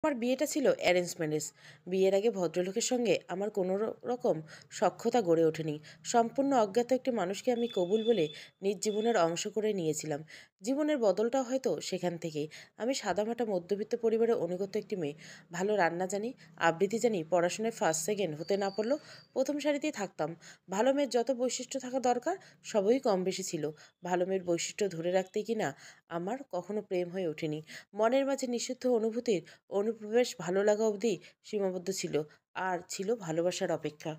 আমার বিয়েটা ছিল অ্যারেঞ্জ ম্যারেজ। বিয়ের আগে ভদ্রলোকের সঙ্গে আমার কোনো রকম সখ্যতা গড়ে ওঠেনি। সম্পূর্ণ অজ্ঞাত একটি মানুষকে আমি কবুল বলে নিজ জীবনের অংশ করে নিয়েছিলাম। জীবনের বদলটা হয়তো সেখান থেকেই। আমি সাদামাটা মধ্যবিত্ত পরিবারের অনুগত একটি মেয়ে। ভালো রান্না জানি, আবৃত্তি জানি, পড়াশোনায় ফার্স্ট সেকেন্ড হতে না পারলেও প্রথম সারিতেই থাকতাম। ভালো মেয়ের যত বৈশিষ্ট্য থাকা দরকার সবই কম বেশি ছিল। ভালো মেয়ের বৈশিষ্ট্য ধরে রাখতেই কিনা আমার কখনো প্রেম হয়ে ওঠেনি। মনের মাঝে নিষিদ্ধ অনুভূতির অনুপ্রবেশ ভালো লাগা অবধি সীমাবদ্ধ ছিল, আর ছিল ভালোবাসার অপেক্ষা।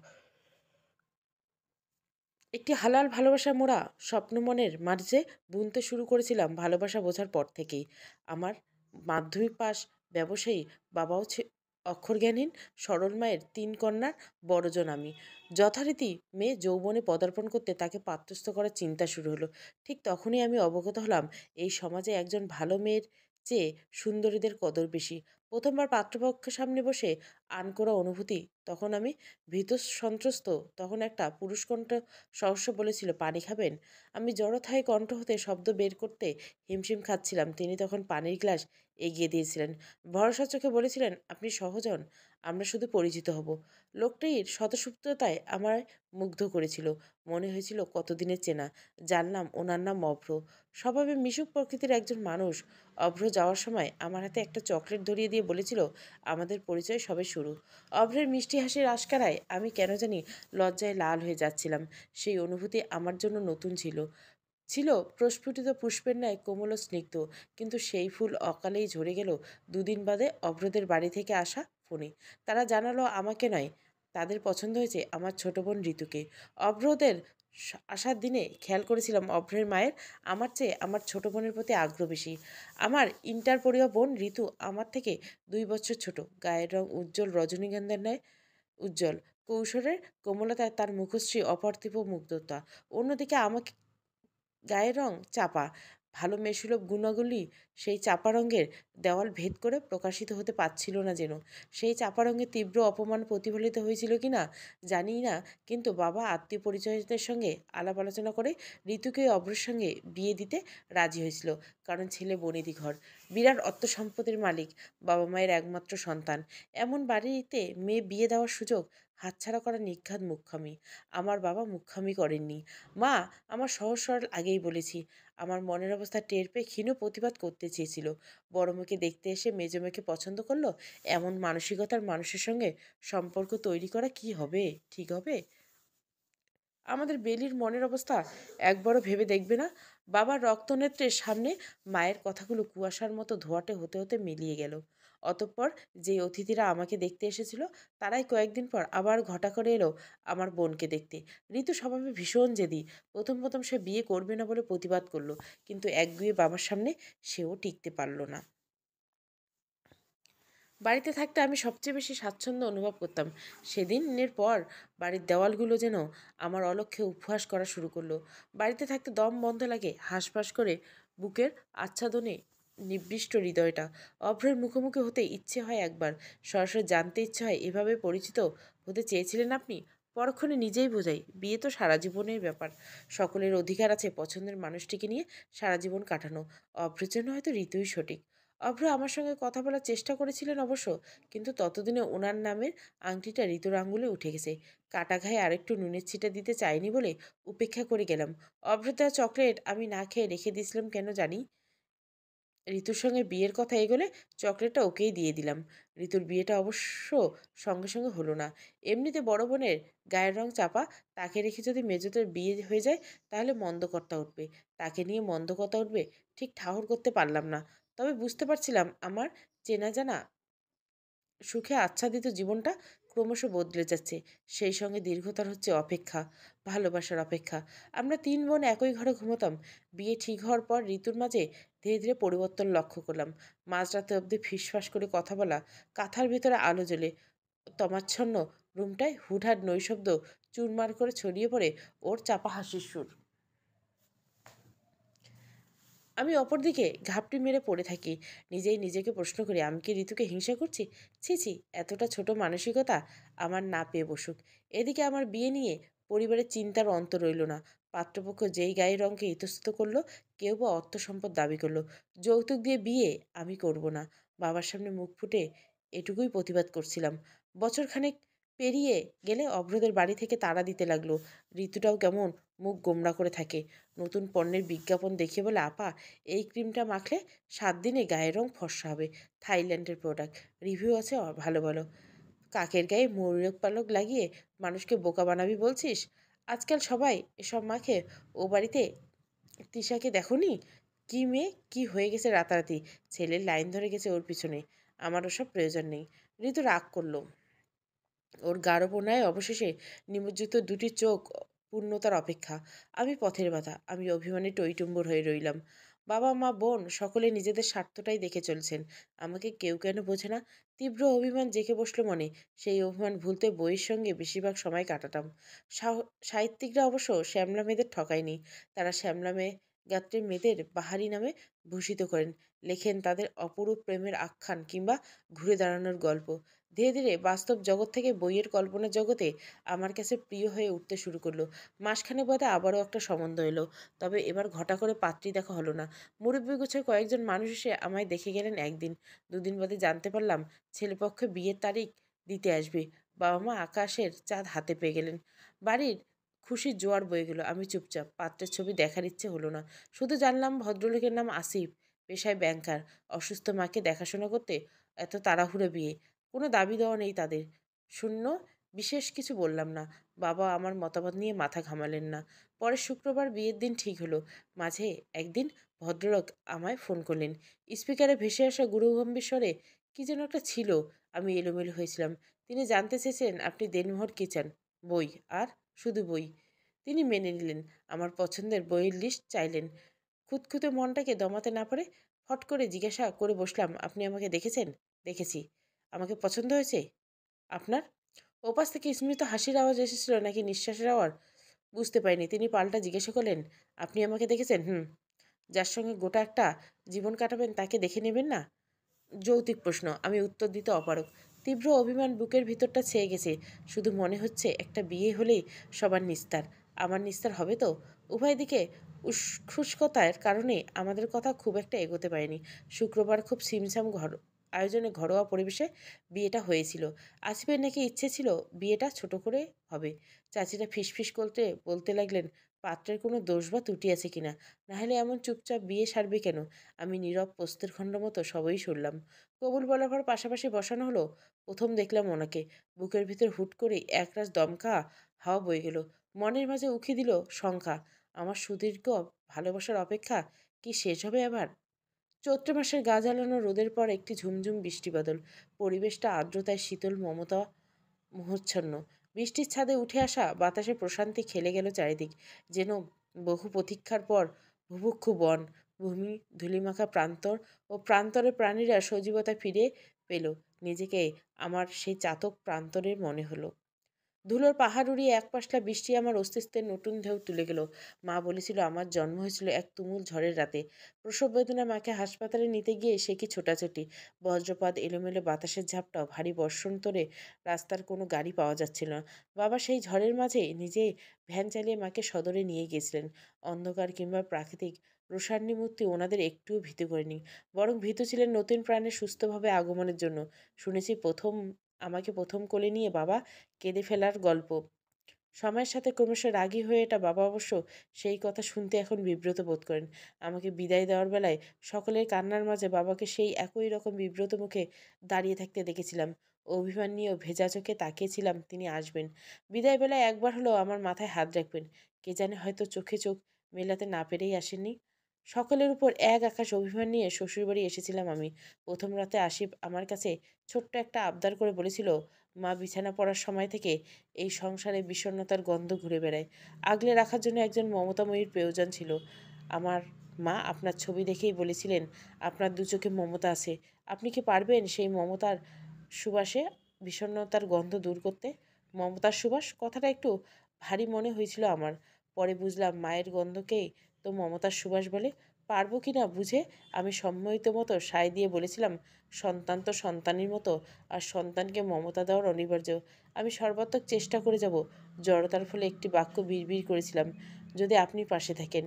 একটি হালাল ভালোবাসা মোড়া স্বপ্ন মনের মাঝে বুনতে শুরু করেছিলাম ভালোবাসা বোঝার পর থেকেই। আমার মাধ্যমিক পাশ ব্যবসায়ী বাবাও অক্ষরজ্ঞানহীন সরল মায়ের তিন কন্যার বড়জন আমি। যথারীতি মেয়ে যৌবনে পদার্পণ করতে তাকে পাত্রস্থ করার চিন্তা শুরু হলো। ঠিক তখনই আমি অবগত হলাম এই সমাজে একজন ভালো মেয়ের চেয়ে সুন্দরীদের কদর বেশি। প্রথমবার পাত্রপক্ষের সামনে বসে আনকোড়া অনুভূতি, তখন আমি ভীত সন্ত্রস্ত। তখন একটা পুরুষ কণ্ঠ সহস্য বলেছিল, পানি খাবেন? আমি জড়থায়ী কণ্ঠ হতে শব্দ বের করতে হিমশিম খাচ্ছিলাম। তিনি তখন পানির গ্লাস এগিয়ে দিয়েছিলেন। ভরসা চোখে বলেছিলেন, আপনি সহজ হন, আমরা শুধু পরিচিত হব। লোকটির স্বতঃস্ফূর্ততায় আমায় মুগ্ধ করেছিল। মনে হয়েছিল কতদিনের চেনা। জানলাম ওনার নাম অভ্র। স্বভাবে মিশুক প্রকৃতির একজন মানুষ। অভ্র যাওয়ার সময় আমার হাতে একটা চকলেট ধরিয়ে দিয়ে বলেছিল, আমাদের পরিচয় সবে শুরু। অভ্রের মিষ্টি হাসির আশকারায় আমি কেন জানি লজ্জায় লাল হয়ে যাচ্ছিলাম। সেই অনুভূতি আমার জন্য নতুন ছিল। ছিল প্রস্ফুটিত পুষ্পের ন্যায় কোমল ও স্নিগ্ধ। কিন্তু সেই ফুল অকালেই ঝরে গেল দুদিন বাদে অভ্রদের বাড়ি থেকে আসা ফোনে। তারা জানালো আমাকে নয়, তাদের পছন্দ হয়েছে আমার ছোট বোন ঋতুকে। অভ্রদের আসার দিনে খেয়াল করেছিলাম অভ্রের মায়ের আমার চেয়ে আমার ছোট বোনের প্রতি আগ্রহ বেশি। আমার ইন্টার পড়ুয়া বোন ঋতু আমার থেকে 2 বছর ছোট। গায়ের রং উজ্জ্বল রজনীগন্ধার ন্যায় উজ্জ্বল। কৌশলের কোমলতায় তার মুখশ্রী অপার্থিব মুগ্ধতা। অন্যদিকে আমাকে গায়ের রং চাপা। ভালো মেয়েসুলভ গুণাগুলি সেই চাপা রঙের দেওয়াল ভেদ করে প্রকাশিত হতে পারছিল না যেন। সেই চাপা রঙের তীব্র অপমান প্রতিফলিত হয়েছিল কি না জানি না, কিন্তু বাবা আত্মীয় পরিচয়দের সঙ্গে আলাপ আলোচনা করে ঋতুকে অভ্রের সঙ্গে বিয়ে দিতে রাজি হয়েছিল। কারণ ছেলে বনেদি ঘর, বিরাট অর্থ সম্পদের মালিক, বাবা মায়ের একমাত্র সন্তান। এমন বাড়িতে মেয়ে বিয়ে দেওয়ার সুযোগ হাতছাড়া করা নিঘাত মূর্খামি। আমার বাবা মূর্খামি করেননি। মা আমার সহজ সরল আগেই বলেছি। আমার মনের অবস্থা টের পেয়ে ক্ষীণ প্রতিবাদ করতে চেয়েছিল। বড় মেয়েকে দেখতে এসে মেজো মেয়েকে পছন্দ করলো, এমন মানসিকতার মানুষের সঙ্গে সম্পর্ক তৈরি করা কি হবে? ঠিক হবে? আমাদের বেলির মনের অবস্থা একবারও ভেবে দেখবে না? বাবার রক্তনেত্রের সামনে মায়ের কথাগুলো কুয়াশার মতো ধোঁয়াটে হতে হতে মিলিয়ে গেল। অতঃপর যে অতিথিরা আমাকে দেখতে এসেছিল তারাই কয়েকদিন পর আবার ঘটা করে এলো আমার বোনকে দেখতে। ঋতু স্বভাবে ভীষণ জেদি। প্রথম প্রথম সে বিয়ে করবে না বলে প্রতিবাদ করলো, কিন্তু একগুঁয়ে বাবার সামনে সেও টিকতে পারল না। বাড়িতে থাকতে আমি সবচেয়ে বেশি স্বাচ্ছন্দ্য অনুভব করতাম। সেদিনের পর বাড়ির দেওয়ালগুলো যেন আমার অলক্ষ্যে উপহাস করা শুরু করলো। বাড়িতে থাকতে দম বন্ধ লাগে, হাঁসফাঁস করে বুকের আচ্ছাদনে নিবিষ্ট হৃদয়টা। অভ্রের মুখোমুখি হতে ইচ্ছে হয় একবার, সরাসরি জানতে ইচ্ছে হয়, এভাবে পরিচিত হতে চেয়েছিলেন আপনি? পরক্ষণে নিজেই বোঝাই, বিয়ে তো সারা জীবনের ব্যাপার। সকলের অধিকার আছে পছন্দের মানুষটিকে নিয়ে সারা জীবন কাটানো। অভ্রের জন্য হয়তো ঋতুই সঠিক। অভ্র আমার সঙ্গে কথা বলার চেষ্টা করেছিলেন অবশ্য, কিন্তু ততদিনে ওনার নামের আংটিটা ঋতুর আঙুলে উঠে গেছে। কাটা ঘায়ে আরেকটু নুনের ছিটা দিতে চাইনি বলে উপেক্ষা করে গেলাম। অভ্র দেওয়া চকলেট আমি না খেয়ে রেখে দিয়েছিলাম কেন জানি। ঋতুর সঙ্গে বিয়ের কথা এগোলে চকলেটটা ওকেই দিয়ে দিলাম। ঋতুর বিয়েটা অবশ্য সঙ্গে সঙ্গে হলো না। এমনিতে বড় বোনের গায়ের রং চাপা, তাকে রেখে যদি মেজোদের বিয়ে হয়ে যায় তাহলে মন্দ কর্তা উঠবে। তাকে নিয়ে মন্দ কথা উঠবে ঠিক ঠাহর করতে পারলাম না। তবে বুঝতে পারছিলাম আমার চেনা জানা সুখে আচ্ছাদিত জীবনটা ক্রমশ বদলে যাচ্ছে। সেই সঙ্গে দীর্ঘতর হচ্ছে অপেক্ষা, ভালোবাসার অপেক্ষা। আমরা তিন বোন একই ঘরে ঘুমোতাম। বিয়ে ঠিক হওয়ার পর ঋতুর মাঝে ধীরে ধীরে পরিবর্তন লক্ষ্য করলাম। মাঝরাতে অবধি ফিসফাস করে কথা বলা, কাঁথার ভিতরে আলো জ্বলে তমাচ্ছন্ন রুমটায় হুটহাট নৈশব্দ চুরমার করে ছড়িয়ে পড়ে ওর চাপা হাসির সুর। আমি অপরদিকে ঘাপটি মেরে পড়ে থাকি। নিজেই নিজেকে প্রশ্ন করি, আমি কি ঋতুকে হিংসা করছি? ছি ছি, এতটা ছোট মানসিকতা আমার না পেয়ে বসুক। এদিকে আমার বিয়ে নিয়ে পরিবারের চিন্তার অন্ত রইল না। পাত্রপক্ষ যেই গায়ের রঙকে ইতস্তত করলো, কেউ বা অর্থ সম্পদ দাবি করলো। যৌতুক দিয়ে বিয়ে আমি করব না। বাবার সামনে মুখ ফুটে এটুকুই প্রতিবাদ করছিলাম। বছরখানেক পেরিয়ে গেলে অভ্রদের বাড়ি থেকে তাড়া দিতে লাগলো। ঋতুটাও কেমন মুখ গোমড়া করে থাকে। নতুন পণ্যের বিজ্ঞাপন দেখে বলে, আপা, এই ক্রিমটা মাখলে 7 দিনে গায়ের রং ফর্সা হবে, থাইল্যান্ডের প্রোডাক্ট, রিভিউ আছে ভালো ভালো। কাকের গায়ে ময়ূরক পালক লাগিয়ে মানুষকে বোকা বানাবি বলছিস? আজকাল সবাই এসব মাখে। ও বাড়িতে তিশাকে দেখোনি? কি মেয়ে, কি হয়ে গেছে রাতারাতি। ছেলের লাইন ধরে গেছে ওর পিছনে। আমার ওসব প্রয়োজন নেই। ঋতু রাগ করলো। ওর গাঢ় অবশেষে নিমজ্জিত দুটি চোখ পূর্ণতার অপেক্ষা। আমি পথের বাধা। আমি অভিমানে টইটুম্বর হয়ে রইলাম। বাবা মা বোন সকলে নিজেদের স্বার্থটাই দেখে চলছেন। আমাকে কেউ কেন বোঝে না। তীব্র অভিমান জেঁকে বসলো মনে। সেই অভিমান ভুলতে বইয়ের সঙ্গে বেশিরভাগ সময় কাটাতাম। সাহিত্যিকরা অবশ্য শ্যামলা মেয়েদের ঠকায়নি। তারা শ্যামলা মেয়ে গাত্রের মেয়েদের বাহারি নামে ভূষিত করেন, লেখেন তাদের অপরূপ প্রেমের আখ্যান কিংবা ঘুরে দাঁড়ানোর গল্প। ধীরে ধীরে বাস্তব জগৎ থেকে বইয়ের কল্পনার জগতে আমার কাছে প্রিয় হয়ে উঠতে শুরু করলো। মাসখানেক বাদে আবারও একটা সম্বন্ধ এলো। তবে এবার ঘটা করে পাত্রী দেখা হলো না। মুরব্বী গোছের কয়েকজন মানুষ এসে আমায় দেখে গেলেন একদিন। দুদিন বাদে জানতে পারলাম ছেলেপক্ষে বিয়ের তারিখ দিতে আসবে। বাবা মা আকাশের চাঁদ হাতে পেয়ে গেলেন। বাড়ির খুশির জোয়ার বয়ে গেল। আমি চুপচাপ। পাত্রের ছবি দেখার ইচ্ছে হলো না। শুধু জানলাম ভদ্রলোকের নাম আসিফ, পেশায় ব্যাংকার। অসুস্থ মাকে দেখাশোনা করতে এত তাড়াহুড়ো বিয়ে। কোনো দাবি দেওয়া নেই তাদের। শূন্য। বিশেষ কিছু বললাম না। বাবা আমার মতামত নিয়ে মাথা ঘামালেন না। পরের শুক্রবার বিয়ের দিন ঠিক হলো। মাঝে একদিন ভদ্রলোক আমায় ফোন করলেন। স্পিকারে ভেসে আসা গুরুগম্ভীর স্বরে কি যেন একটা ছিল। আমি এলোমেলো হয়েছিলাম। তিনি জানতে চেয়েছেন আপনি দেনমোহর কী চান? বই। আর? শুধু বই। তিনি মেনে নিলেন। আমার পছন্দের বইয়ের লিস্ট চাইলেন। খুঁতখুঁতে মনটাকে দমাতে না পারে ফট করে জিজ্ঞাসা করে বসলাম, আপনি আমাকে দেখেছেন? দেখেছি। আমাকে পছন্দ হয়েছে আপনার? ওপাশ থেকে স্মিত হাসির আওয়াজ এসেছিল নাকি নিঃশ্বাসের আওয়াজ বুঝতে পারিনি। তিনি পাল্টা জিজ্ঞাসা করলেন, আপনি আমাকে দেখেছেন? হুম। যার সঙ্গে গোটা একটা জীবন কাটাবেন তাকে দেখে নেবেন না? যৌক্তিক প্রশ্ন। আমি উত্তর দিতে অপারগ। তীব্র অভিমান বুকের ভিতরটা ছেয়ে গেছে। শুধু মনে হচ্ছে একটা বিয়ে হলেই সবার নিস্তার। আমার নিস্তার হবে তো? উভয় দিকে উৎসুকতার কারণে আমাদের কথা খুব একটা এগোতে পারেনি। শুক্রবার খুব ছিমছাম আয়োজনে ঘরোয়া পরিবেশে বিয়েটা হয়েছিল। আসিফের নাকি ইচ্ছে ছিল বিয়েটা ছোট করে হবে। চাচিরা ফিসফিস করতে বলতে লাগলেন, পাত্রের কোনো দোষ বা ত্রুটি আছে কিনা, নাহলে এমন চুপচাপ বিয়ে সারবে কেন? আমি নীরব প্রস্তর খণ্ড মতো সবই শুনলাম। কবুল বলার পর পাশাপাশি বসানো হলো। প্রথম দেখলাম ওনাকে। বুকের ভিতর হুট করে একরাশ দমকা হাওয়া বয়ে গেল। মনের মাঝে উকি দিল শঙ্কা। আমার সুদীর্ঘ ভালোবাসার অপেক্ষা কি শেষ হবে আবার? চৈত্র মাসের গা জ্বালানো রোদের পর একটি ঝুমঝুম বৃষ্টি বাদল। পরিবেশটা আর্দ্রতায় শীতল মমতা মোহচ্ছন্ন। বৃষ্টির ছাদে উঠে আসা বাতাসে প্রশান্তি খেলে গেল চারিদিক। যেন বহু প্রতীক্ষার পর বুভুক্ষু বন, ভূমি, ধূলিমাখা প্রান্তর ও প্রান্তরের প্রাণীরা সজীবতা ফিরে পেল। নিজেকে আমার সেই চাতক প্রান্তরের মনে হলো। ধুলোর পাহাড় উড়িয়ে এক পশলা বৃষ্টি আমার অস্তিত্বের নতুন ঢেউ তুলে গেল। মা বলেছিল আমার জন্ম হয়েছিল এক তুমুল ঝড়ের রাতে। প্রসব বেদনা মাকে হাসপাতালে নিতে গিয়ে সে কি ছোটাছুটি! বজ্রপাত, এলোমেলো বাতাসের ঝাপটাও, ভারী বর্ষণতরে রাস্তার কোনো গাড়ি পাওয়া যাচ্ছিল না। বাবা সেই ঝড়ের মাঝে নিজে ভ্যান চালিয়ে মাকে সদরে নিয়ে গিয়েছিলেন। অন্ধকার কিংবা প্রাকৃতিক রোষান্বী মূর্তি ওনাদের একটুও ভীতু করেনি। বরং ভীতু ছিলেন নতুন প্রাণের সুস্থভাবে আগমনের জন্য। শুনেছি আমাকে প্রথম কোলে নিয়ে বাবা কেঁদে ফেলার গল্প। সময়ের সাথে ক্রমশ রাগী হয়ে এটা বাবা অবশ্য সেই কথা শুনতে এখন বিব্রত বোধ করেন। আমাকে বিদায় দেওয়ার বেলায় সকলের কান্নার মাঝে বাবাকে সেই একই রকম বিব্রত মুখে দাঁড়িয়ে থাকতে দেখেছিলাম। অভিমান নিয়েও ভেজা চোখে তাকিয়েছিলাম তিনি আসবেন। বিদায় বেলায় একবার হলেও আমার মাথায় হাত রাখবেন। কে জানে হয়তো চোখে চোখ মেলাতে না পেরেই আসেননি। সকলের উপর এক আকাশ অভিমান নিয়ে শ্বশুরবাড়ি এসেছিলাম আমি। প্রথম রাতে আসিফ আমার কাছে ছোট্ট একটা আবদার করে বলেছিল, মা বিছানা পড়ার সময় থেকে এই সংসারে বিষণ্ণতার গন্ধ ঘুরে বেড়ায়। আগলে রাখার জন্য একজন মমতাময়ীর প্রয়োজন ছিল। আমার মা আপনার ছবি দেখেই বলেছিলেন আপনার দু চোখে মমতা আছে। আপনি কি পারবেন সেই মমতার সুবাসে বিষণ্ণতার গন্ধ দূর করতে? মমতার সুবাস কথাটা একটু ভারী মনে হয়েছিল আমার। পরে বুঝলাম মায়ের গন্ধকেই তো মমতার সুবাস বলে। পারবো কি না বুঝে আমি সম্মোহিত মতো সায় দিয়ে বলেছিলাম, সন্তান তো সন্তানের মতো, আর সন্তানকে মমতা দেওয়ার অনিবার্য। আমি সর্বাত্মক চেষ্টা করে যাব। জড়তার ফলে একটি বাক্য বিড়বিড় করেছিলাম, যদি আপনি পাশে থাকেন।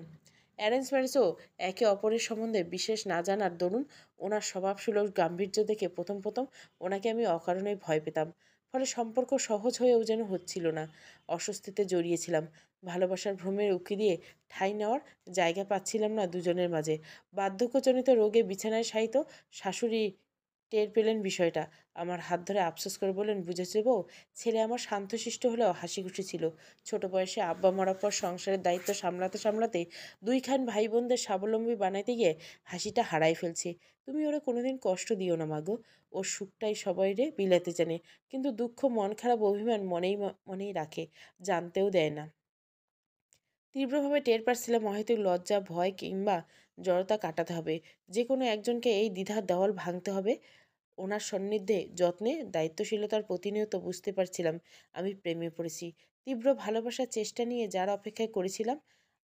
অ্যারেঞ্জ ম্যারেজও একে অপরের সম্বন্ধে বিশেষ না জানার দরুন ওনার স্বভাবসুলভ গাম্ভীর্য দেখে প্রথম প্রথম ওনাকে আমি অকারণেই ভয় পেতাম। ফলে সম্পর্ক সহজ হয়েও যেন হচ্ছিল না। অস্বস্তিতে জড়িয়েছিলাম। ভালোবাসার ভ্রমের উঁকি দিয়ে ঠাঁই নেওয়ার জায়গা পাচ্ছিলাম না দুজনের মাঝে। বার্ধক্যজনিত রোগে বিছানায় শায়িত শাশুড়ি টের পেলেন বিষয়টা। আমার হাত ধরে আফসোস করে বললেন, বুঝেছে বউ, ছেলে আমার শান্তশিষ্ট হলেও হাসিখুশি ছিল। ছোট বয়সে আব্বা মরার পর সংসারের দায়িত্ব সামলাতে সামলাতে দুইখান ভাই বোনদের স্বাবলম্বী বানাইতে গিয়ে হাসিটা হারাই ফেলছি। তুমি ওরা কোনোদিন কষ্ট দিও না মাগো। ওর সুখটাই সবাইরে বিলাতে জানে, কিন্তু দুঃখ, মন খারাপ, অভিমান মনেই মনেই রাখে, জানতেও দেয় না। তীব্রভাবে টের পাচ্ছিলাম অহেতুক লজ্জা, ভয় কিংবা জড়তা কাটাতে হবে। যে কোনো একজনকে এই দ্বিধার দেওয়াল ভাঙতে হবে। ওনার সান্নিধ্যে, যত্নে, দায়িত্বশীলতার প্রতিনিয়ত বুঝতে পারছিলাম আমি প্রেমে পড়েছি। তীব্র ভালোবাসার চেষ্টা নিয়ে যার অপেক্ষায় করেছিলাম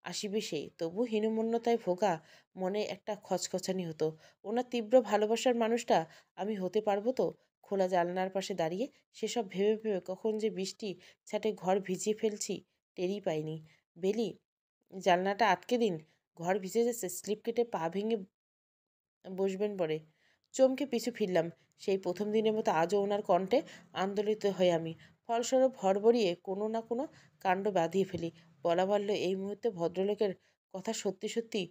আসিবে সেই, তবু হীনমন্যতায় ভোগা মনে একটা খচখচানি হতো। ওনার তীব্র ভালোবাসার মানুষটা আমি হতে পারবো তো? খোলা জানলার পাশে দাঁড়িয়ে সেসব ভেবে ভেবে কখন যে বৃষ্টি ছাটে ঘর ভিজিয়ে ফেলছি টেরই পাইনি। বেলি, জানলাটা আটকে দিন, ঘর ভিজে যাচ্ছে, স্লিপ কেটে পা ভেঙে বসবেন পরে। চমকে পিছু ফিরলাম। সেই প্রথম দিনের মতো আজও ওনার কণ্ঠে আন্দোলিত হই আমি। ফলস্বরূপ হড়বড়িয়ে কোনো না কোনো কাণ্ড বাঁধিয়ে ফেলি। বলা বাহুল্য, এই মুহূর্তে ভদ্রলোকের কথা সত্যি সত্যি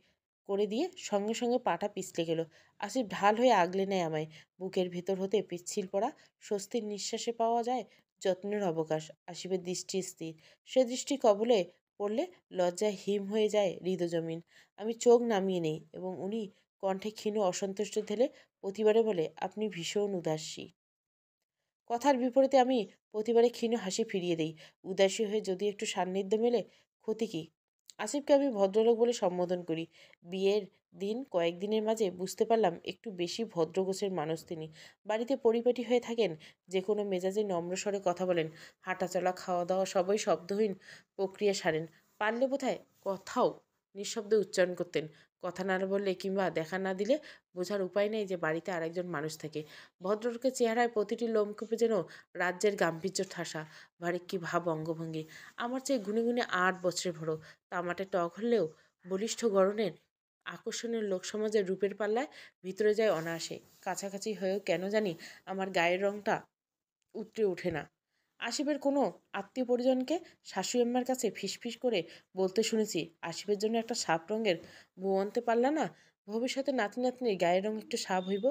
করে দিয়ে সঙ্গে সঙ্গে পাটা পিছলে গেল। আসিফ ঢাল হয়ে আগলে নেয় আমায়। বুকের ভেতর হতে পিচ্ছিল পড়া স্বস্তির নিঃশ্বাসে পাওয়া যায় যত্নের অবকাশ। আসিফের দৃষ্টি স্থির। সে দৃষ্টি কবলে পড়লে লজ্জায় হিম হয়ে যায় হৃদজমিন। আমি চোখ নামিয়ে নেই এবং উনি কণ্ঠে ক্ষীণ অসন্তুষ্ট ঢেলে প্রতিবারে বলে, আপনি ভীষণ উদাসী। কথার বিপরীতে আমি প্রতিবারে ক্ষীণ হাসি ফিরিয়ে দেই। উদাসী হয়ে যদি একটু সান্নিধ্য মেলে, ক্ষতি কি? আসিফকে আমি ভদ্রলোক বলে সম্বোধন করি। বিয়ের দিন কয়েকদিনের মাঝে বুঝতে পারলাম একটু বেশি ভদ্রগোছের মানুষ তিনি। বাড়িতে পরিপাটি হয়ে থাকেন, যে কোনো মেজাজে নম্র স্বরে কথা বলেন, হাঁটাচলা, খাওয়া দাওয়া সবই শব্দহীন প্রক্রিয়া সারেন। পারলে বোধহয় কথাও নিঃশব্দে উচ্চারণ করতেন। কথা না বললে কিংবা দেখা না দিলে বোঝার উপায় নেই যে বাড়িতে আরেকজন মানুষ থাকে। ভদ্রলোকের চেহারায় প্রতিটি লোমকূপে যেন রাজ্যের গাম্ভীর্য ঠাসা। ভারে কি ভাব অঙ্গভঙ্গি! আমার চেয়ে গুনে গুনে 8 বছরের বড়। তামাটে টক হলেও বলিষ্ঠ গড়নের আকর্ষণীয় লোকসমাজের রূপের পাল্লায় ভিতরে যায় অনায়াসে। কাছাকাছি হয়েও কেন জানি আমার গায়ের রংটা উতরে ওঠে না। আসিফের কোনো আত্মীয় পরিজনকে শাশুড়ি আম্মার কাছে ফিসফিস করে বলতে শুনেছি, আসিফের জন্য একটা সাপ রঙের বউ আনতে পারলা না? ভবিষ্যতে নাতি নাতনির গায়ের রং একটু সাপ হইব।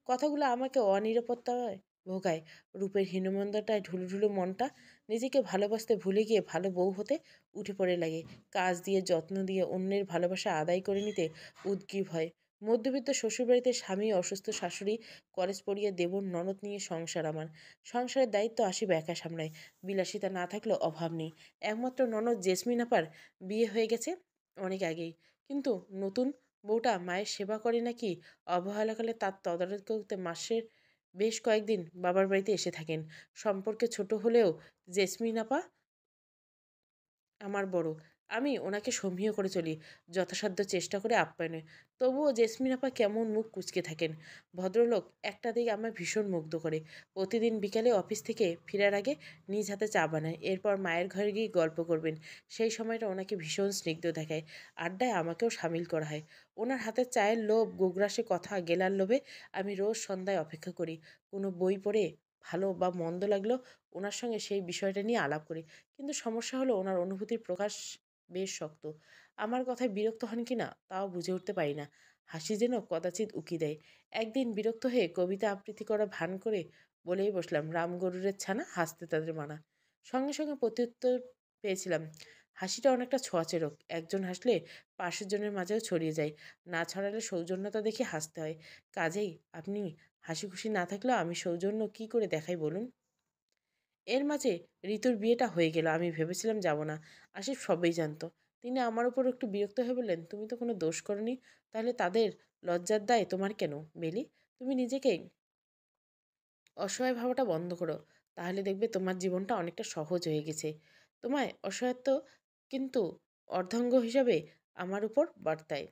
কথাগুলো আমাকে অনিরাপত্তায় ভোগায়। রূপের হীনমন্দাটায় ঢুলু ঢুলু মনটা নিজেকে ভালোবাসতে ভুলে গিয়ে ভালো বউ হতে উঠে পড়ে লাগে। কাজ দিয়ে, যত্ন দিয়ে অন্যের ভালোবাসা আদায় করে নিতে উদগ্রীব হয়। মধ্যবিত্ত শ্বশুরবাড়িতে স্বামী, অসুস্থ শাশুড়ি, কলেজ পড়িয়ে দেবর, ননদ নিয়ে সংসার আমার। সংসারের দায়িত্ব আসিফ একা সামলায়। বিলাসিতা না থাকলেও অভাব নেই। একমাত্র ননদ জেসমিন আপার বিয়ে হয়ে গেছে অনেক আগেই। কিন্তু নতুন বউটা মায়ের সেবা করে নাকি অবহেলাকালে তার তদারক করতে মাসের বেশ কয়েকদিন বাবার বাড়িতে এসে থাকেন। সম্পর্কে ছোট হলেও জেসমিন আপা আমার বড়। আমি ওনাকে সমীহ করে চলি, যথাসাধ্য চেষ্টা করে আপ্যায়নে। তবুও জেসমিন আপা কেমন মুখ কুঁচকে থাকেন। ভদ্রলোক একটা দিক আমায় ভীষণ মুগ্ধ করে। প্রতিদিন বিকালে অফিস থেকে ফেরার আগে নিজ হাতে চা বানায়। এরপর মায়ের ঘরে গিয়ে গল্প করবেন। সেই সময়টা ওনাকে ভীষণ স্নিগ্ধ দেখায়। আড্ডায় আমাকেও সামিল করা হয়। ওনার হাতের চায়ের লোভ, গোগ্রাসে কথা, গেলার লোভে আমি রোজ সন্ধ্যায় অপেক্ষা করি। কোনো বই পড়ে ভালো বা মন্দ লাগলো ওনার সঙ্গে সেই বিষয়টা নিয়ে আলাপ করি। কিন্তু সমস্যা হলো ওনার অনুভূতির প্রকাশ বেশ শক্ত। আমার কথায় বিরক্ত হন কি না তাও বুঝে উঠতে পারি না। হাসি যেন কদাচিৎ উকি দেয়। একদিন বিরক্ত হয়ে কবিতা আবৃত্তি করা ভান করে বলেই বসলাম, রাম গরুরের ছানা, হাসতে তাদের মানা। সঙ্গে সঙ্গে প্রত্যুত্তর পেয়েছিলাম, হাসিটা অনেকটা ছোঁয়াচে রোগ। একজন হাসলে পাশের জনের মাঝেও ছড়িয়ে যায়। না ছড়ালে সৌজন্যতা দেখে হাসতে হয়। কাজেই আপনি হাসি খুশি না থাকলেও আমি সৌজন্য কি করে দেখাই বলুন? এর মাঝে ঋতুর বিয়েটা হয়ে গেল। আমি ভেবেছিলাম যাব না। আসিফ সবই জানতো। তিনি আমার উপর একটু বিরক্ত হয়ে বললেন, তুমি তো কোনো দোষ করনি, তাহলে তাদের লজ্জার দায় তোমার কেন বেলি? তুমি নিজেকে অসহায় ভাবাটা বন্ধ করো। তাহলে দেখবে তোমার জীবনটা অনেকটা সহজ হয়ে গেছে। তোমায় অসহায়ত্ব কিন্তু অর্ধাঙ্গ হিসাবে আমার উপর বর্তায়।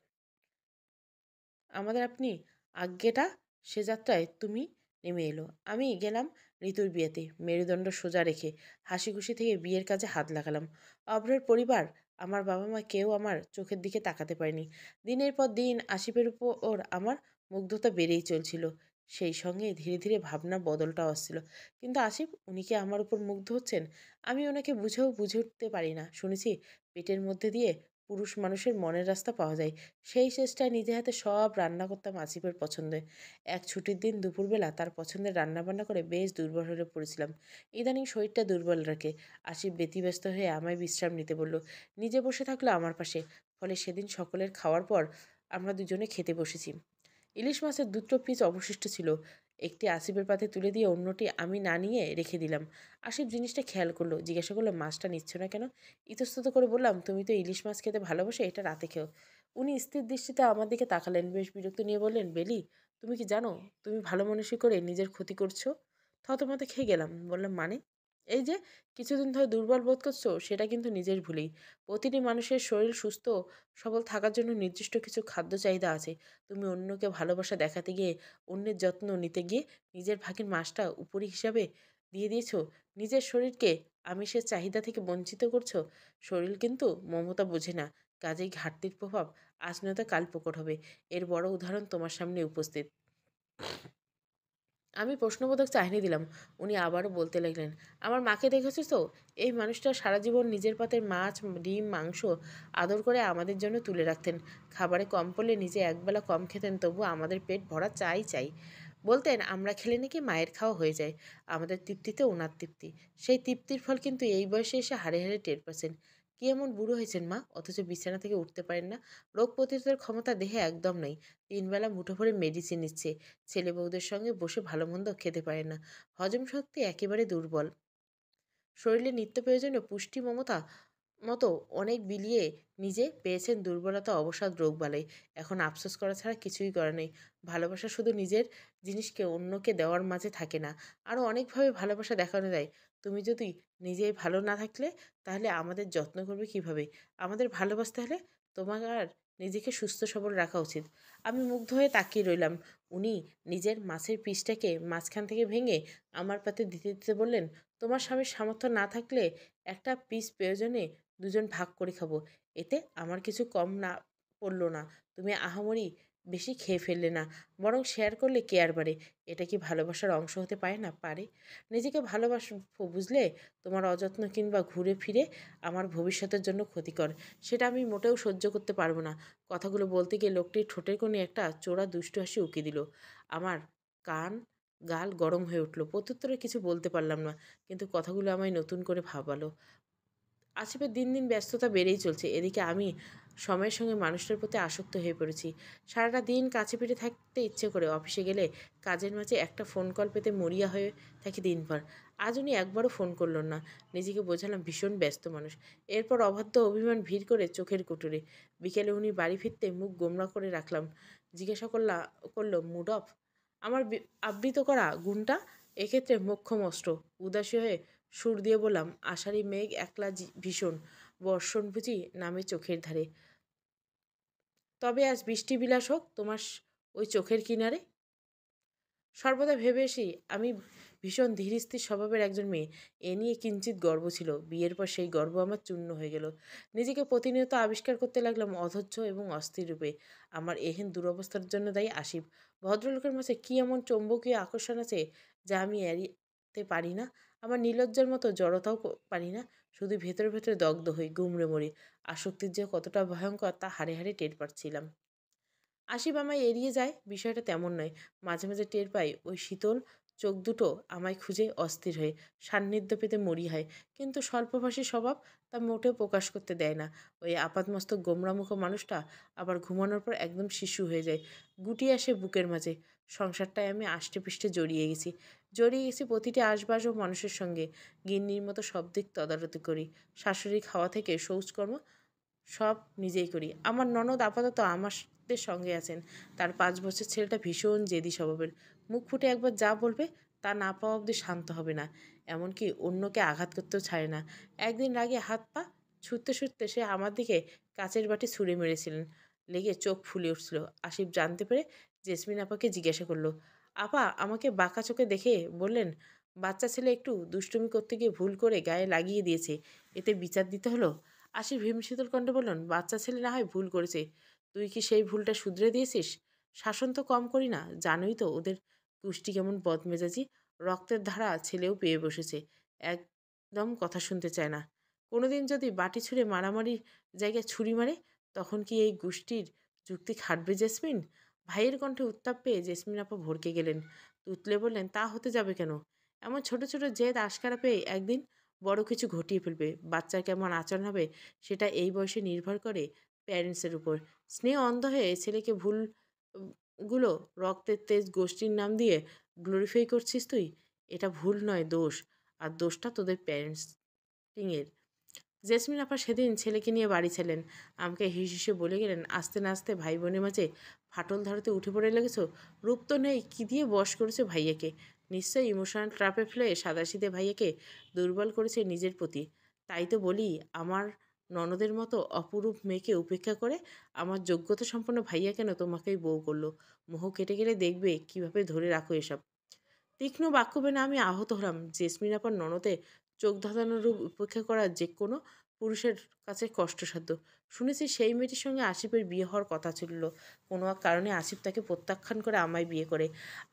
আমাদের আপনি আজ্ঞেটা সে যাত্রায় তুমি নেমে এলো। আমি গেলাম ঋতুর বিয়েতে মেরুদণ্ড সোজা রেখে হাসিখুশি থেকে বিয়ের কাজে হাত লাগালাম। অভ্রের পরিবার আমার বাবা মা কেউ আমার চোখের দিকে তাকাতে পারেনি। দিনের পর দিন আসিফের উপর আমার মুগ্ধতা বেড়েই চলছিল। সেই সঙ্গে ধীরে ধীরে ভাবনার বদলটাও আসছিল। কিন্তু আসিফ, উনি কি আমার উপর মুগ্ধ হচ্ছেন? আমি ওনাকে বুঝে উঠতে পারি না। শুনেছি পেটের মধ্যে দিয়ে পুরুষ মানুষের মনের রাস্তা পাওয়া যায়। সেই চেষ্টায় নিজে হাতে সব রান্না করতাম আসিফের পছন্দে। এক ছুটির দিন দুপুরবেলা তার পছন্দের রান্নাবান্না করে বেশ দুর্বল হয়ে পড়েছিলাম। ইদানিং শরীরটা দুর্বল রাখে। আসিফ ব্যতিব্যস্ত হয়ে আমায় বিশ্রাম নিতে বলল। নিজে বসে থাকলো আমার পাশে। ফলে সেদিন সকলের খাওয়ার পর আমরা দুজনে খেতে বসেছি। ইলিশ মাছের দুটো পিস অবশিষ্ট ছিল। একটি আসিফের পাতে তুলে দিয়ে অন্যটি আমি না নিয়ে রেখে দিলাম। আসিফ জিনিসটা খেয়াল করলো, জিজ্ঞাসা করলো, মাছটা নিচ্ছ না কেন? ইতস্তত করে বললাম, তুমি তো ইলিশ মাছ খেতে ভালোবাসো, এটা রাতে খেও। উনি স্থির দৃষ্টিতে আমার দিকে তাকালেন, বেশ বিরক্ত নিয়ে বললেন, বেলি, তুমি কি জানো তুমি ভালো মানুষই করে নিজের ক্ষতি করছো? থতমত খেয়ে গেলাম। বললাম, মানে? এই যে কিছুদিন ধরে দুর্বল বোধ করছো, সেটা কিন্তু নিজের ভুলেই। প্রতিটি মানুষের শরীর সুস্থ সবল থাকার জন্য নির্দিষ্ট কিছু খাদ্য চাহিদা আছে। তুমি অন্যকে ভালোবাসা দেখাতে গিয়ে, অন্যের যত্ন নিতে গিয়ে নিজের ভাগের মাসটা উপরি হিসাবে দিয়ে দিয়েছো। নিজের শরীরকে আমিষের চাহিদা থেকে বঞ্চিত করছো। শরীর কিন্তু মমতা বোঝে না, কাজেই ঘাটতির প্রভাব আজ নয়তো কাল প্রকট হবে। এর বড় উদাহরণ তোমার সামনে উপস্থিত। আমি প্রশ্নবোধক চাহনি দিলাম। উনি আবারও বলতে লাগলেন, আমার মাকে দেখেছিস তো? এই মানুষটা সারা জীবন নিজের পাতের মাছ, ডিম, মাংস আদর করে আমাদের জন্য তুলে রাখতেন। খাবারে কম পড়লে নিজে একবেলা কম খেতেন, তবু আমাদের পেট ভরা চাই চাই। বলতেন আমরা খেলে নাকি মায়ের খাওয়া হয়ে যায়। আমাদের তৃপ্তিতে ওনার তৃপ্তি। সেই তৃপ্তির ফল কিন্তু এই বয়সে এসে হাড়ে হাড়ে টের পাচ্ছেন। কি এমন বুড়ো হয়েছেন মা, অথচ বিছানা থেকে উঠতে পারেন না? রোগ প্রতিরোধের ক্ষমতা দেহে একদম নেই। 3 বেলা মুঠো ভরে মেডিসিন নিচ্ছে। ছেলে বউদের সঙ্গে বসে ভালো মন্দ খেতে পারে না। হজম শক্তি একেবারে দুর্বল। শরীরে নিত্য প্রয়োজনীয় পুষ্টি মতো অনেক বিলিয়ে নিজে পেয়েছেন দুর্বলতা, অবসাদ, রোগবালাই। এখন আফসোস করা ছাড়া কিছুই করা নেই। ভালোবাসা শুধু নিজের জিনিসকে অন্যকে দেওয়ার মাঝে থাকে না, আরও অনেকভাবে ভালোবাসা দেখানো যায়। তুমি যদি নিজেই ভালো না থাকলে, তাহলে আমাদের যত্ন করবে কিভাবে? আমাদের ভালোবাসতে হলে তোমার আর নিজেকে সুস্থ সবল রাখা উচিত। আমি মুগ্ধ হয়ে তাকিয়ে রইলাম। উনি নিজের মাছের পিসটাকে মাঝখান থেকে ভেঙে আমার পাতে দিতে দিতে বললেন, তোমার স্বামীর সামর্থ্য না থাকলে একটা পিস প্রয়োজনে দুজন ভাগ করে খাবো। এতে আমার কিছু কম না পড়লো না। তুমি আহামরি বেশি খেয়ে ফেললে না, বরং শেয়ার করলে কেয়ার বাড়ে। এটা কি ভালোবাসার অংশ হতে পারে না? পারে। নিজেকে ভালোবাসো বুঝলে তোমার অযত্ন কিংবা ঘুরে ফিরে আমার ভবিষ্যতের জন্য ক্ষতিকর, সেটা আমি মোটেও সহ্য করতে পারবো না। কথাগুলো বলতে গিয়ে লোকটির ঠোঁটের কোণে একটা চোরা দুষ্টু হাসি উকি দিল। আমার কান গাল গরম হয়ে উঠল। প্রত্যুত্তরে কিছু বলতে পারলাম না, কিন্তু কথাগুলো আমায় নতুন করে ভাবালো। আসিফের দিন দিন ব্যস্ততা বেড়েই চলছে। এদিকে আমি সময়ের সঙ্গে মানুষটার প্রতি আসক্ত হয়ে পড়েছি। সারাটা দিন কাছে পিঠে থাকতে ইচ্ছে করে। অফিসে গেলে কাজের মাঝে একটা ফোন কল পেতে মরিয়া হয়ে থাকি দিনভর। আজ উনি একবারও ফোন করলেন না। নিজেকে বোঝালাম ভীষণ ব্যস্ত মানুষ। এরপর অবাধ্য অভিমান ভিড় করে চোখের কুটুরে। বিকেলে উনি বাড়ি ফিরতে মুখ গোমরা করে রাখলাম। জিজ্ঞাসা করলো, মুড অফ? আমার আবৃত করা গুণটা এক্ষেত্রে মোক্ষম অস্ত্র। উদাসী হয়ে সুর দিয়ে বললাম, আষাঢ়ি মেঘ একলা ভীষণ, বর্ষণ বুঝি নামে চোখের ধারে। তবে আজ বৃষ্টি বিলাস হোক তোমার ওই চোখের কিনারে। সর্বদা ভেবেছি আমি ভীষণ ধীরস্থির স্বভাবের একজন মেয়ে। এ নিয়ে কিঞ্চিত গর্ব ছিল। বিয়ের পর সেই গর্ব আমার চূর্ণ হয়ে গেল। নিজেকে প্রতিনিয়ত আবিষ্কার করতে লাগলাম অধৈর্য এবং অস্থির রূপে। আমার এহেন দুরবস্থার জন্য দায়ী আসিফ। ভদ্রলোকের মাঝে কী এমন চৌম্বকীয় আকর্ষণ আছে যা আমি এড়িয়ে পারি না? আমার নির্লজ্জার মতো জড়তাও পারি না। শুধু ভেতরে ভেতরে দগ্ধ হই, গুমড়ে মরি। আসক্তির যে কতটা ভয়ঙ্কর তা হাড়ে হাড়ে টের পাচ্ছিলাম। আশিফ আমায় এড়িয়ে যায় বিষয়টা তেমন নয়। মাঝে মাঝে টের পাই ওই শীতল চোখ দুটো আমায় খুঁজে অস্থির হয়ে সান্নিধ্য পেতে মরি হয়। কিন্তু স্বল্পভাষী স্বভাব তা মোটেও প্রকাশ করতে দেয় না। ওই আপাতমস্তক গোমরামুখ মানুষটা আবার ঘুমানোর পর একদম শিশু হয়ে যায়, গুটিয়ে আসে বুকের মাঝে। সংসারটায় আমি আষ্টে পৃষ্ঠে জড়িয়ে গেছি প্রতিটি আশবাস ও মানুষের সঙ্গে। গিন্নির মতো সব দিক তদারতি করি। শাশুড়ি খাওয়া থেকে শৌচকর্ম সব নিজেই করি। আমার ননদ আপাতত আমাদের সঙ্গে আছেন। তার 5 বছর ছেলেটা ভীষণ জেদি স্বভাবের। মুখ ফুটে একবার যা বলবে তা না পাওয়া অবধি শান্ত হবে না। এমনকি অন্যকে আঘাত করতেও ছাড়ে না। একদিন রাগে হাত পা ছুটতে ছুটতে সে আমার দিকে কাচের বাটি ছুঁড়ে মেরেছিলেন। লেগে চোখ ফুলে উঠছিল। আসিফ জানতে পেরে জেসমিন আপাকে জিজ্ঞাসা করলো। আপা আমাকে বাঁকা চোখে দেখে বললেন, বাচ্চা ছেলে একটু দুষ্টুমি করতে গিয়ে ভুল করে গায়ে লাগিয়ে দিয়েছে, এতে বিচার দিতে হলো? আসিফ হিমশীতল কণ্ঠে বললেন, বাচ্চা ছেলে না হয় ভুল করেছে, তুই কি সেই ভুলটা শুধরে দিয়েছিস? শাসন তো কম করি না, জানোই তো ওদের কুষ্টি কেমন বদমেজাজি। রক্তের ধারা ছেলেও পেয়ে বসেছে, একদম কথা শুনতে চায় না। কোনোদিন যদি বাটি ছুঁড়ে মারামারির জায়গায় ছুরি মারে, তখন কি এই গোষ্ঠীর যুক্তি খাটবে জেসমিন? ভাইয়ের কণ্ঠে উত্তাপ পেয়ে জেসমিন আপা ভড়কে গেলেন। তুতলে বললেন, তা হতে যাবে কেন? এমন ছোট ছোট জেদ আশকারা পেয়ে একদিন বড় কিছু ঘটিয়ে ফেলবে। বাচ্চার কেমন আচরণ হবে সেটা এই বয়সে নির্ভর করে প্যারেন্টসের উপর। স্নেহ অন্ধ হয়ে ছেলেকে ভুল গুলো রক্তের তেজ গোষ্ঠীর নাম দিয়ে গ্লোরিফাই করছিস তুই। এটা ভুল নয়, দোষ। আর দোষটা তোদের প্যারেন্টসিংয়ের। জেসমিন আপা সেদিন ছেলেকে নিয়ে বাড়ি ছিলেন। আমাকে হিসে বলে গেলেন, আস্তে না আস্তে ভাই বোনের মাঝে ফাটল ধরাতে উঠে পড়ে লেগেছো। রূপ তো নেই, কি দিয়ে বশ করেছে ভাইয়াকে? নিশ্চয়ই ইমোশনাল ট্র্যাপে ফেলে সাদাসিধে ভাইয়াকে দুর্বল করেছে নিজের প্রতি। তাই তো বলি, আমার ননদের মতো অপরূপ মেয়েকে উপেক্ষা করে আমার যোগ্যতা সম্পন্ন ভাইয়া কেন তোমাকেই বউ করলো? মোহ কেটে গেলে দেখবে কিভাবে ধরে রাখো এসব। তীক্ষ্ণ বাক্য বেনে আমি আহত হলাম। জেসমিন আপার ননদে চোখ ধাঁধানো রূপ উপেক্ষা করা যে কোনো পুরুষের কাছে কষ্টসাধ্য। শুনেছি সেই মেয়েটির সঙ্গে আসিফের বিয়ে হওয়ার কথা ছিল। কোনো এক কারণে আসিফ তাকে প্রত্যাখ্যান করে আমায় বিয়ে করে।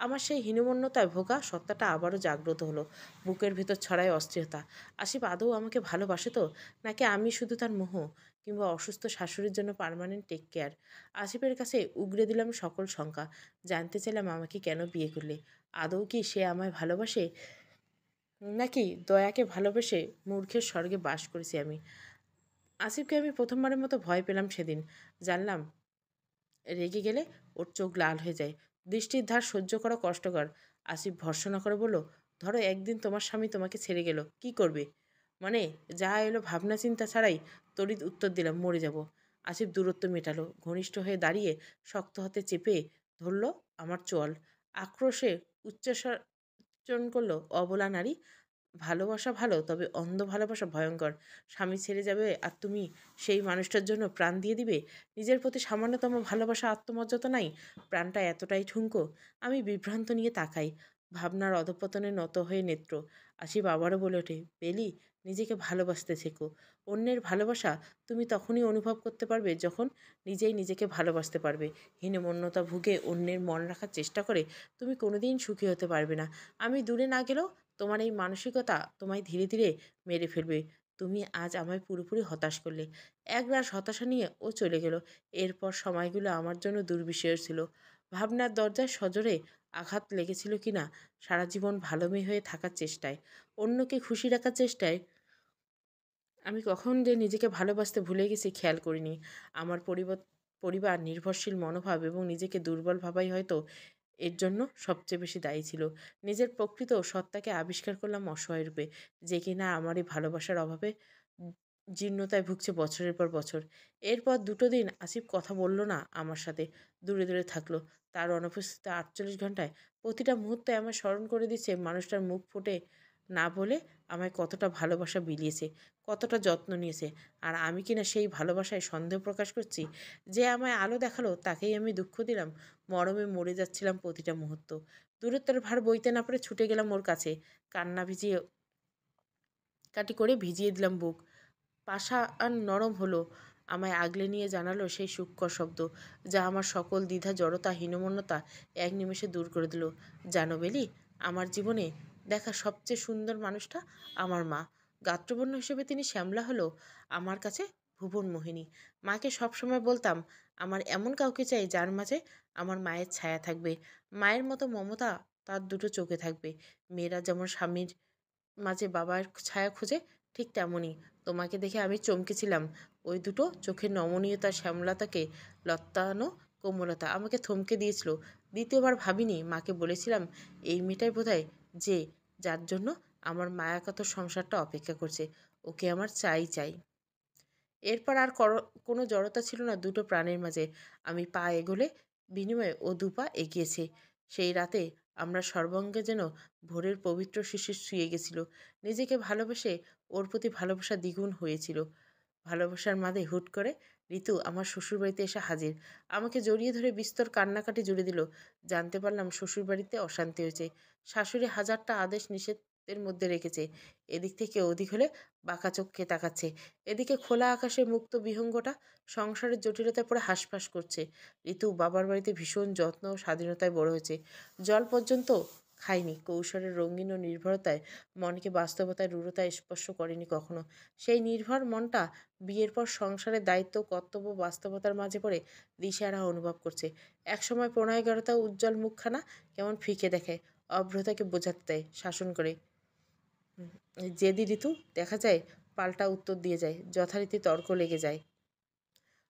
আমার সেই হীনমন্যতায় ভোগা সত্তাটা আবারও জাগ্রত হলো। বুকের ভেতর ছড়ায় অস্থিরতা। আসিফ আদৌ আমাকে ভালোবাসে তো, নাকি আমি শুধু তার মোহ, কিংবা অসুস্থ শাশুড়ির জন্য পার্মানেন্ট টেক কেয়ার? আসিফের কাছে উগরে দিলাম সকল শঙ্কা। জানতে চাইলাম, আমাকে কেন বিয়ে করলে? আদৌ কি সে আমায় ভালোবাসে, নাকি দয়াকে ভালোবেসে মূর্খের স্বর্গে বাস করেছি আমি? আসিফকে আমি প্রথমবারের মতো ভয় পেলাম সেদিন। জানলাম রেগে গেলে ওর চোখ লাল হয়ে যায়। দৃষ্টির ধার সহ্য করা কষ্টকর। আসিফ ভর্সনা করে বলল, ধরো একদিন তোমার স্বামী তোমাকে ছেড়ে গেল, কি করবে? মানে যা এলো ভাবনা চিন্তা ছাড়াই তড়িৎ উত্তর দিলাম, মরে যাব। আসিফ দূরত্ব মেটালো, ঘনিষ্ঠ হয়ে দাঁড়িয়ে শক্ত হাতে চেপে ধরল আমার চোয়াল। আক্রোশে উচ্চস্বর উচ্চারণ করলো, অবলা নারী! ভালোবাসা ভালো, তবে অন্ধ ভালোবাসা ভয়ঙ্কর। স্বামী ছেড়ে যাবে আর তুমি সেই মানুষটার জন্য প্রাণ দিয়ে দিবে? নিজের প্রতি সামান্যতম ভালোবাসা, আত্মমর্যাদা নাই? প্রাণটা এতটাই ঠুনকো? আমি বিভ্রান্ত নিয়ে তাকাই, ভাবনার অধঃপতনে নত হয়ে নেত্র। আসিফ আবারও বলে ওঠে, বেলি, নিজেকে ভালোবাসতে শেখো। অন্যের ভালোবাসা তুমি তখনই অনুভব করতে পারবে যখন নিজেই নিজেকে ভালোবাসতে পারবে। হীনমন্যতা ভুগে অন্যের মন রাখার চেষ্টা করে তুমি কোনোদিন সুখী হতে পারবে না। আমি দূরে না গেলেও তোমার এই মানসিকতা তোমায় ধীরে ধীরে মেরে ফেলবে। তুমি আজ আমায় পুরোপুরি হতাশ করলে। একরাশ হতাশা নিয়ে ও চলে গেল। এরপর সময়গুলো আমার জন্য দুর্বিষহ ছিল। ভাবনার দরজায় সজোরে আঘাত লেগেছিল কিনা, সারা জীবন ভালো মেয়ে হয়ে থাকার চেষ্টায়, অন্যকে খুশি রাখার চেষ্টায় আমি কখন যে নিজেকে ভালোবাসতে ভুলে গেছি খেয়াল করিনি। আমার পরিবার, নির্ভরশীল মনোভাব এবং নিজেকে দুর্বল ভাবাই হয়তো এর জন্য সবচেয়ে বেশি দায়ী ছিল। নিজের প্রকৃত সত্তাকে আবিষ্কার করলাম অসহায় রূপে, যে কিনা আমার এই ভালোবাসার অভাবে উম জীর্ণতায় ভুগছে বছরের পর বছর। এরপর ২ দিন আসিফ কথা বলল না আমার সাথে, দূরে দূরে থাকলো। তার অনুপস্থিতিতে ৪৮ ঘন্টায় প্রতিটা মুহূর্তে আমায় স্মরণ করে দিচ্ছে মানুষটার মুখ ফুটে না বলে আমায় কতটা ভালোবাসা বিলিয়েছে, কতটা যত্ন নিয়েছে। আর আমি কিনা সেই ভালোবাসায় সন্দেহ প্রকাশ করছি। যে আমায় আলো দেখালো তাকেই আমি দুঃখ দিলাম। মরমে মরে যাচ্ছিলাম প্রতিটা মুহূর্ত। দূরত্বের ভার বইতে না পারে ছুটে গেলাম ওর কাছে। কান্না ভিজিয়ে কাটি করে ভিজিয়ে দিলাম বুক। পাষাণ নরম হলো। আমায় আগলে নিয়ে জানালো সেই সূক্ষ্ম শব্দ, যা আমার সকল দ্বিধা, জড়তা, হীনমন্যতা এক নিমেষে দূর করে দিল। জানো বেলি, আমার জীবনে দেখা সবচেয়ে সুন্দর মানুষটা আমার মা। গাত্রবর্ণ হিসেবে তিনি শ্যামলা হলেও আমার কাছে ভুবন মোহিনী। মাকে সবসময় বলতাম, আমার এমন কাউকে চাই যার মাঝে আমার মায়ের ছায়া থাকবে। মায়ের মতো মমতা তার দুটো চোখে থাকবে। মেয়েরা যেমন স্বামীর মাঝে বাবার ছায়া খোঁজে, ঠিক তেমনই। তোমাকে দেখে আমি চমকেছিলাম। ওই দুটো চোখের নমনীয়তা, শ্যামলতাকে লত্তানো কোমলতা আমাকে থমকে দিয়েছিল। দ্বিতীয়বার ভাবিনি। মাকে বলেছিলাম, এই মেয়েটাই বোধহয় যে, যার জন্য আমার মায়াকাতর সংসারটা অপেক্ষা করছে। ওকে আমার চাই চাই। এরপর আর কোনো জড়তা ছিল না দুটো প্রাণের মাঝে। আমি পা এগোলে বিনিময়ে ও দুপা এগিয়েছে। সেই রাতে আমরা সর্বাঙ্গে যেন ভোরের পবিত্র শিশির শুয়ে গেছিল। নিজেকে ভালোবেসে ওর প্রতি ভালোবাসা দ্বিগুণ হয়েছিল। ভালোবাসার মাঝে হুট করে ঋতু আমার শ্বশুরবাড়িতে এসে হাজির। আমাকে জড়িয়ে ধরে বিস্তর কান্নাকাটি জুড়ে দিল। জানতে পারলাম শ্বশুরবাড়িতে অশান্তি হয়েছে। শাশুড়ি হাজারটা আদেশ নিষেধ হাতের মধ্যে রেখেছে। এদিক থেকে ওদিক হলে বাঁকা চোখে তাকাচ্ছে। এদিকে খোলা আকাশে মুক্ত বিহঙ্গটা সংসারের জটিলতায় পড়ে হাঁসফাঁস করছে। ঋতু বাবার বাড়িতে ভীষণ যত্ন ও স্বাধীনতায় বড় হয়েছে। জল পর্যন্ত খায়নি। কৌশলের রঙিন ও নির্ভরতায় মনকে বাস্তবতায় রূঢ়তায় স্পর্শ করেনি কখনো। সেই নির্ভর মনটা বিয়ের পর সংসারের দায়িত্ব, কর্তব্য, বাস্তবতার মাঝে পড়ে দিশেহারা অনুভব করছে। একসময় প্রণয়গারতা উজ্জ্বল মুখখানা কেমন ফিকে দেখে। অভ্রতাকে বোঝাতে দেয়, শাসন করে। জেদি ঋতু দেখা যায় পাল্টা উত্তর দিয়ে যায়। যথারীতি তর্ক লেগে যায়।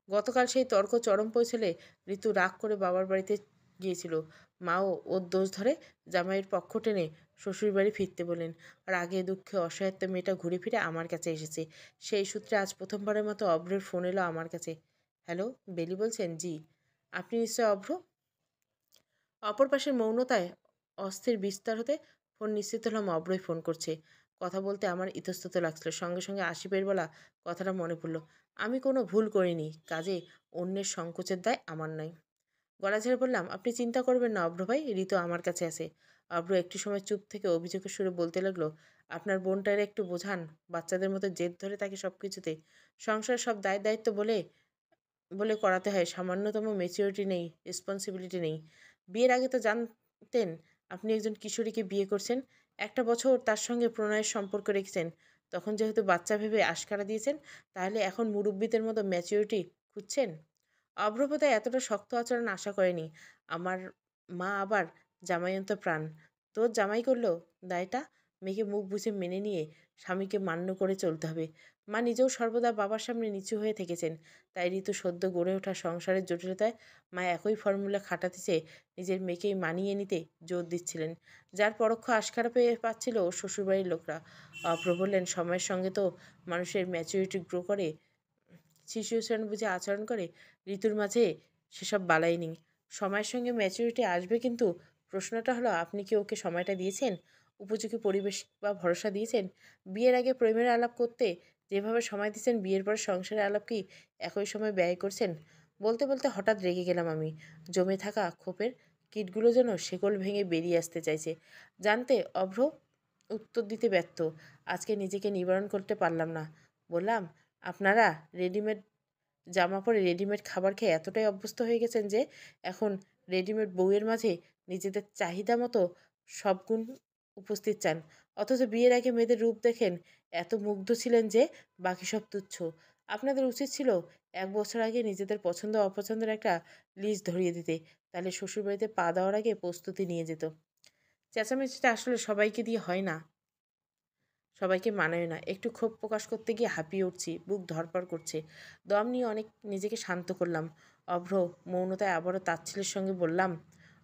গতকাল সেই তর্ক চরম পৌঁছলে ঋতু রাগ করে বাবার বাড়িতে গিয়েছিল। মাও ওর দোষ ধরে জামাইয়ের পক্ষ টেনে শ্বশুরবাড়ি ফিরতে বললেন। রাগে দুঃখে অসহায়ত্ব মেয়েটা ঘুরে ফিরে আমার কাছে এসেছে। সেই সূত্রে আজ প্রথমবারের মতো অভ্রের ফোন এলো আমার কাছে। হ্যালো, বেলি বলছেন? জি। আপনি নিশ্চয় অভ্র? অপর পাশের মৌনতায় অস্থির বিস্তার হতে ফোন নিশ্চিত হলাম অভ্রই ফোন করছে। কথা বলতে আমার ইতস্তত লাগছিল। সঙ্গে সঙ্গে আসিফের বলা কথাটা মনে পড়ল। আমি কোনো ভুল করিনি, কাজে অন্যের সংকোচের দায় আমার নয়। গলা ঝেড়ে বললাম, আপনি চিন্তা করবেন না অভ্র ভাই, ঋতু আমার কাছে আছে। অভ্র একটু সময় চুপ থেকে অভিযোগের সুরে বলতে লাগলো, আপনার বোনটার একটু বোঝান। বাচ্চাদের মতো জেদ ধরে তাকে সব কিছুতে সংসার সব দায়িত্ব বলে বলে করাতে হয়। সামান্যতম ম্যাচিউরিটি নেই, রেসপন্সিবিলিটি নেই। বিয়ের আগে তো জানতেন আপনি একজন কিশোরীকে বিয়ে করছেন। একটা বছর তার সঙ্গে প্রণয়ের সম্পর্ক রেখেছেন। তখন যেহেতু বাচ্চা ভেবে আশকারা দিয়েছেন, তাহলে এখন মুরব্বীদের মতো ম্যাচিউরিটি খুঁজছেন? অভ্রপদায় এতটা শক্ত আচরণ আশা করেনি। আমার মা আবার জামাইয়ন্ত প্রাণ। তোর জামাই করলো দায়টা? মেয়েকে মুখ বুঝে মেনে নিয়ে স্বামীকে মান্য করে চলতে হবে। মা নিজেও সর্বদা বাবার সামনে নিচু হয়ে থেকেছেন। তাই ঋতু সদ্য গড়ে ওঠা সংসারের জটিলতায় মা একই ফর্মুলা খাটাতে চেয়ে নিজের মেয়েকেই মানিয়ে নিতে জোর দিচ্ছিলেন, যার পরোক্ষ আশকারা পেয়ে পাচ্ছিল শ্বশুরবাড়ির লোকরা। অভ্র বললেন, সময়ের সঙ্গে তো মানুষের ম্যাচুরিটি গ্রো করে, সিচুয়েশন বুঝে আচরণ করে। ঋতুর মাঝে সেসব বালাই নেই। সময়ের সঙ্গে ম্যাচুরিটি আসবে, কিন্তু প্রশ্নটা হলো আপনি কি ওকে সময়টা দিয়েছেন? উপযোগী পরিবেশ বা ভরসা দিয়েছেন? বিয়ের আগে প্রেমের আলাপ করতে যেভাবে সময় দিয়েছেন, বিয়ের পর সংসারের আলাপ কি একই সময় ব্যয় করছেন? বলতে বলতে হঠাৎ রেগে গেলাম আমি। জমে থাকা ক্ষোভের কীটগুলো যেন শেকল ভেঙে বেরিয়ে আসতে চাইছে। জানতে অভ্র উত্তর দিতে ব্যর্থ। আজকে নিজেকে নিবারণ করতে পারলাম না। বললাম, আপনারা রেডিমেড জামা পরে রেডিমেড খাবার খেয়ে এতটাই অভ্যস্ত হয়ে গেছেন যে এখন রেডিমেড বউয়ের মাঝে নিজেদের চাহিদা মতো সব গুণ উপস্থিত চান। অথচ বিয়ের আগে মেয়েদের রূপ দেখেন এত মুগ্ধ ছিলেন যে বাকি সব তুচ্ছ। আপনাদের উচিত ছিল 1 বছর আগে নিজেদের পছন্দ অপছন্দের একটা লিস্ট ধরিয়ে দিতে। তাহলে শ্বশুরবাড়িতে পা দেওয়ার আগে প্রস্তুতি নিয়ে যেত। চেঁচামেচিটা আসলে সবাইকে দিয়ে হয় না, সবাইকে মানায় না। একটু ক্ষোভ প্রকাশ করতে গিয়ে হাঁপিয়ে উঠছি, বুক ধড়ফড় করছে। দম নিয়ে অনেক নিজেকে শান্ত করলাম। অভ্র মৌনতায় আবারও তাচ্ছিল্যের সঙ্গে বললাম,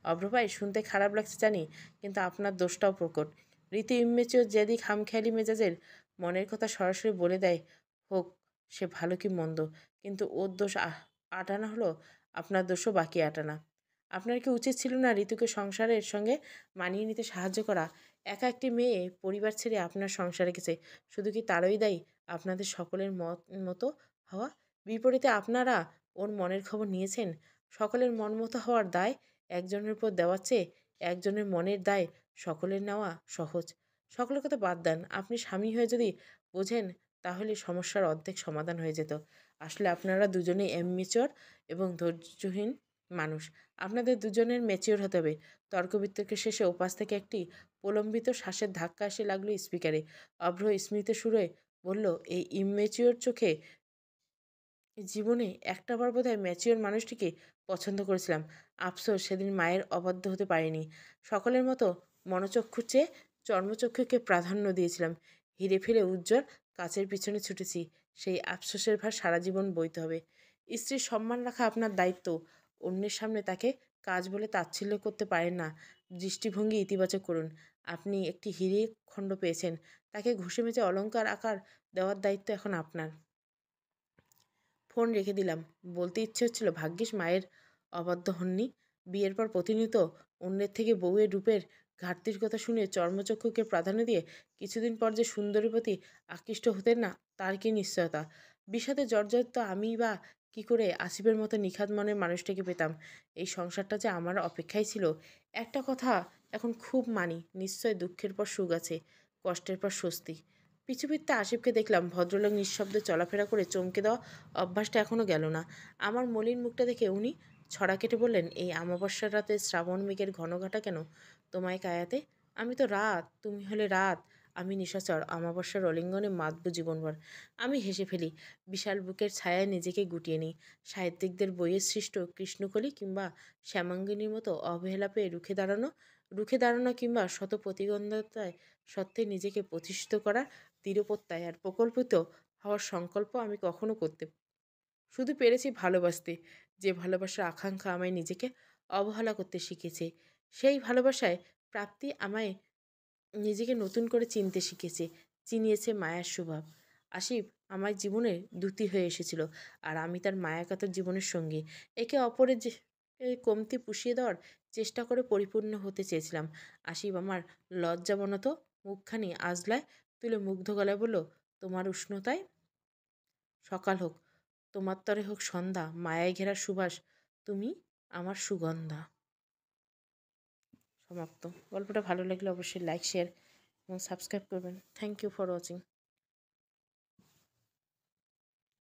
অভ্র ভাই, শুনতে খারাপ লাগছে জানি, কিন্তু আপনার দোষটাও প্রকট। রীতি ইম্মেচিওর যেদি খামখেয়ালি মেজাজের, মনের কথা সরাসরি বলে দেয়, হোক সে ভালো কি মন্দ, কিন্তু ওর দোষ আটানা হলো, আপনার দোষও বাকি আটানা। আপনার কি উচিত ছিল না ঋতুকে সংসারের সঙ্গে মানিয়ে নিতে সাহায্য করা? একা একটি মেয়ে পরিবার ছেড়ে আপনার সংসারে রেখেছে, শুধু কি তারই দায়ী আপনাদের সকলের মতো হওয়া? বিপরীতে আপনারা ওর মনের খবর নিয়েছেন। সকলের মন মতো হওয়ার দায় একজনের উপর দেওয়ার চেয়ে একজনের মনের দায় সকলের নেওয়া সহজ। সকলের কথা বাদ দেন, আপনি স্বামী হয়ে যদি বোঝেন, তাহলে সমস্যার অর্ধেক সমাধান হয়ে যেত। আসলে আপনারা দুজনেই ইম্যাচিওর এবং ধৈর্যহীন মানুষ। আপনাদের দুজনের ম্যাচিওর হতে হবে। তর্ক বিতর্কের শেষে ওপাশ থেকে একটি প্রলম্বিত শ্বাসের ধাক্কা এসে লাগলো স্পিকারে। অভ্র স্মিত সুরে বলল, এই ইম্যাচিওর চোখে জীবনে একটাবার বোধহয় ম্যাচিওর মানুষটিকে পছন্দ করেছিলাম। আফসোস সেদিন মায়ের অবাধ্য হতে পারিনি। সকলের মতো মনোচক্ষুর চেয়ে চর্মচক্ষুকে প্রাধান্য দিয়েছিলাম। হিরে ফিরে উজ্জ্বল কাচের পিছনে ছুটেছি। সেই আফসোসের ভার সারা জীবন বইতে হবে। স্ত্রীর সম্মান রাখা আপনার দায়িত্ব। অন্যের সামনে তাকে কাজ বলে তাচ্ছিল্য করতে পারেন না। দৃষ্টিভঙ্গি ইতিবাচক করুন। আপনি একটি হিরে খণ্ড পেয়েছেন, তাকে ঘষে মেজে অলংকার আকার দেওয়ার দায়িত্ব এখন আপনার। ফোন রেখে দিলাম। বলতে ইচ্ছে হচ্ছিল, ভাগ্যিস মায়ের অবাধ্য হননি। বিয়ের পর প্রতিনিয়ত অন্যের থেকে বউয়ের রূপের ঘাটতির কথা শুনে চর্মচক্ষুকে প্রাধান্য দিয়ে কিছুদিন পর যে সুন্দরীর প্রতি আকৃষ্ট হতেন না, তার কি নিশ্চয়তা? বিষাদে জর্জরিত আমি বা কি করে আসিফের মতো নিখাত মনের মানুষটাকে পেতাম? এই সংসারটা যে আমার অপেক্ষায় ছিল। একটা কথা এখন খুব মানি, নিশ্চয় দুঃখের পর সুখ আছে। কষ্টের পর স্বস্তি। পিছু ফিরতে আসিফকে দেখলাম। ভদ্রলোক নিঃশব্দে চলাফেরা করে চমকে দেওয়া অভ্যাসটা এখনও গেল না। আমার মলিন মুখটা দেখে উনি ছড়া কেটে বললেন, এই অমাবস্যার রাতে শ্রাবণ মেঘের ঘনঘটা কেন তোমায় কায়াতে? আমি তো রাত, তুমি হলে রাত। আমি নিশাচর, অমাবস্যার অলিঙ্গনে মাতব জীবনভর। আমি হেসে ফেলি। বিশাল বুকের ছায়ায় নিজেকে গুটিয়ে নিই। সাহিত্যিকদের বইয়ে সৃষ্ট কৃষ্ণকলি কিংবা শ্যামাঙ্গিনীর মতো অবহেলা পেয়ে রুখে দাঁড়ানো কিংবা শত প্রতিদ্বন্দ্বিতায় সত্ত্বে নিজেকে প্রতিষ্ঠিত করার দৃঢ়প্রত্যয় আর প্রকল্পিত হওয়ার সংকল্প আমি কখনো করতে শুধু পেরেছি ভালোবাসতে। যে ভালোবাসার আকাঙ্ক্ষা আমায় নিজেকে অবহেলা করতে শিখেছে, সেই ভালোবাসায় প্রাপ্তি আমায় নিজেকে নতুন করে চিনতে শিখেছে, চিনিয়েছে মায়ার স্বভাব। আসিফ আমার জীবনে দ্যুতি হয়ে এসেছিল, আর আমি তার মায়াকাতর জীবনের সঙ্গী। একে অপরের যে কমতি পুষিয়ে দেওয়ার চেষ্টা করে পরিপূর্ণ হতে চেয়েছিলাম। আসিফ আমার লজ্জাবনত মুখখানি আজলায় তুলে মুগ্ধ গলায় বলল, তোমার উষ্ণতায় সকাল হোক, তোমার তরে হোক সন্ধ্যা, মায়ায় ঘেরা সুবাস, তুমি আমার সুগন্ধা। সমাপ্ত। গল্পটা ভালো লাগলে অবশ্যই লাইক, শেয়ার এবং সাবস্ক্রাইব করবেন। Thank you for watching.